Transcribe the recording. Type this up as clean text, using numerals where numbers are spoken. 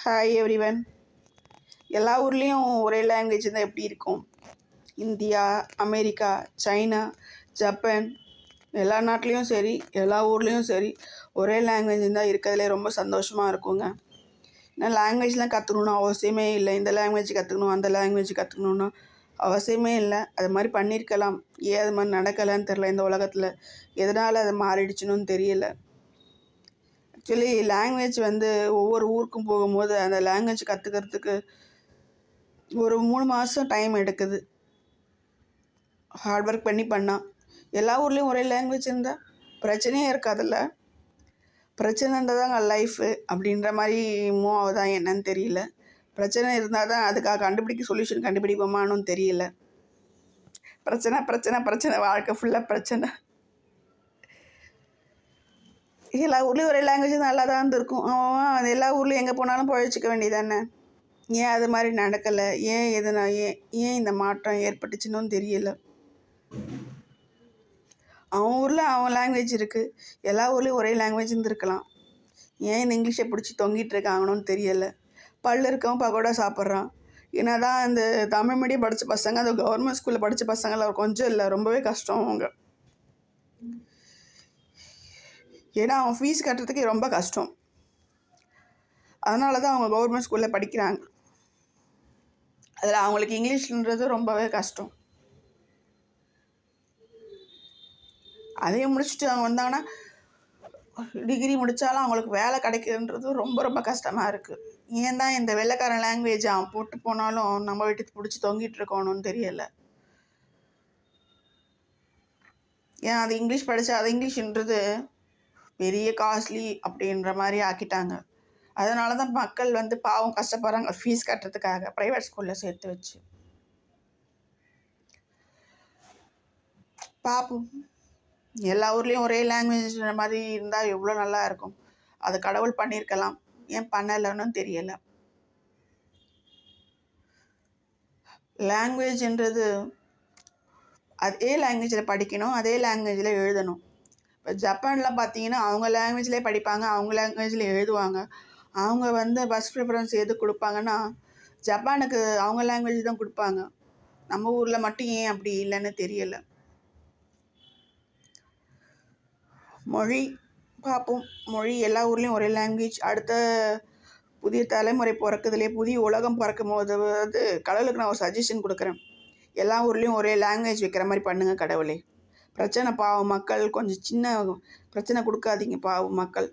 Hi everyone. எல்லா ஊர்லேயும் ஒரே லாங்குவேஜ் இருந்தால் எப்படி இருக்கும்? இந்தியா, அமெரிக்கா, சைனா, ஜப்பான், எல்லா நாட்டிலையும் சரி, எல்லா ஊர்லேயும் சரி, ஒரே லாங்குவேஜ் இருந்தால் இருக்கிறதுலே ரொம்ப சந்தோஷமாக இருக்குங்க. ஏன்னா லாங்குவேஜ்லாம் கற்றுக்கணுன்னு அவசியமே இல்லை. இந்த லாங்குவேஜ் கற்றுக்கணும், அந்த லாங்குவேஜ் கற்றுக்கணுன்னு அவசியமே இல்லை. அது மாதிரி பண்ணியிருக்கலாம். ஏன் அது மாதிரி நடக்கலைன்னு தெரில. இந்த உலகத்தில் எதனால் அது மாறிடுச்சுன்னு தெரியல. ஆக்சுவலி லாங்குவேஜ் ஒவ்வொரு ஊருக்கும் போகும்போது அந்த லாங்குவேஜ் கற்றுக்கிறதுக்கு ஒரு 3 மாதம் டைம் எடுக்குது. ஹார்ட் ஒர்க் பண்ணால் எல்லா ஊர்லேயும் ஒரே லாங்குவேஜ் இருந்தால் பிரச்சனையே இருக்காதுல்ல. பிரச்சனை இருந்தால் தாங்க லைஃபு அப்படின்ற மாதிரி மூவ் ஆகுதா என்னன்னு தெரியல. பிரச்சனை இருந்தால் தான் அதுக்காக சொல்யூஷன் கண்டுபிடிப்போமான்னு தெரியல. பிரச்சனை பிரச்சனை பிரச்சனை, வாழ்க்கை ஃபுல்லாக பிரச்சனை. எல்லா ஊர்லேயும் ஒரே லாங்குவேஜ் நல்லா தான் இருந்திருக்கும். அவன் எல்லா ஊர்லேயும் எங்கே போனாலும் பழச்சிக்க வேண்டியதானே. ஏன் அது மாதிரி நடக்கலை? ஏன் இந்த மாற்றம் ஏற்பட்டுச்சுன்னு தெரியல. அவன் ஊரில் அவன் லாங்குவேஜ் இருக்குது, எல்லா ஊர்லேயும் ஒரே லாங்குவேஜ் இருந்திருக்கலாம். ஏன் இந்த இங்கிலீஷை பிடிச்சி தொங்கிட்டு இருக்காங்கன்னு தெரியலை. பல்லு இருக்கவன் பகோடா சாப்பிட்றான். ஏன்னா தான் இந்த தமிழ் மீடியம் படித்த பசங்க, அந்த கவர்மெண்ட் ஸ்கூலில் படித்த பசங்களாம் கொஞ்சம் இல்லை, ரொம்பவே கஷ்டம் அவங்க. ஏன்னா அவன் ஃபீஸ் கட்டுறதுக்கு ரொம்ப கஷ்டம். அதனால தான் அவங்க கவர்மெண்ட் ஸ்கூலில் படிக்கிறாங்க. அதில் அவங்களுக்கு இங்கிலீஷ்ன்றது ரொம்பவே கஷ்டம். அதையும் முடிச்சுட்டு அவங்க வந்தாங்கன்னா டிகிரி முடித்தாலும் அவங்களுக்கு வேலை கிடைக்குதுன்றது ரொம்ப ரொம்ப கஷ்டமாக இருக்குது. ஏன் தான் இந்த வெள்ளைக்காரன் லாங்குவேஜ் அவன் போட்டு போனாலும் நம்ம வீட்டுக்கு பிடிச்சி தொங்கிட்டு இருக்கணும்னு தெரியலை. ஏன் அது இங்கிலீஷ் படித்தா அது இங்கிலீஷ்ன்றது பெரிய காஸ்ட்லி அப்படின்ற மாதிரி ஆக்கிட்டாங்க. அதனால தான் மக்கள் பாவம் கஷ்டப்படுறாங்க ஃபீஸ் கட்டுறதுக்காக ப்ரைவேட் ஸ்கூலில் சேர்த்து வச்சு. பார்ப்போம். எல்லா ஊர்லேயும் ஒரே லாங்குவேஜ் மாதிரி இருந்தால் எவ்வளோ நல்லா இருக்கும். அது கடவுள் பண்ணியிருக்கலாம், ஏன் பண்ணலைன்னு தெரியலை. லாங்குவேஜ்ன்றது அதே லாங்குவேஜில் படிக்கணும், அதே லாங்குவேஜில் எழுதணும். இப்போ ஜப்பானில் பார்த்தீங்கன்னா அவங்க லாங்குவேஜ்லேயே படிப்பாங்க, அவங்க லாங்குவேஜில் எழுதுவாங்க. அவங்க ஃபஸ்ட் ப்ரிஃபரன்ஸ் எது கொடுப்பாங்கன்னா ஜப்பானுக்கு அவங்க லாங்குவேஜ் தான் கொடுப்பாங்க. நம்ம ஊரில் மட்டும் ஏன் அப்படி இல்லைன்னு தெரியலை. மொழி பார்ப்போம். மொழி எல்லா ஊர்லேயும் ஒரே லாங்குவேஜ். அடுத்த புதிய தலைமுறை பிறக்குதுலேயே, புதிய உலகம் பிறக்கும் போது கடவுளுக்கு நான் ஒரு சஜஷன் கொடுக்குறேன். எல்லா ஊர்லேயும் ஒரே லாங்குவேஜ் வைக்கிற மாதிரி பண்ணுங்கள் கடவுளே. பிரச்சனை பாவம் மக்கள், கொஞ்சம் சின்ன பிரச்சனை கொடுக்காதீங்க பாவம் மக்கள்.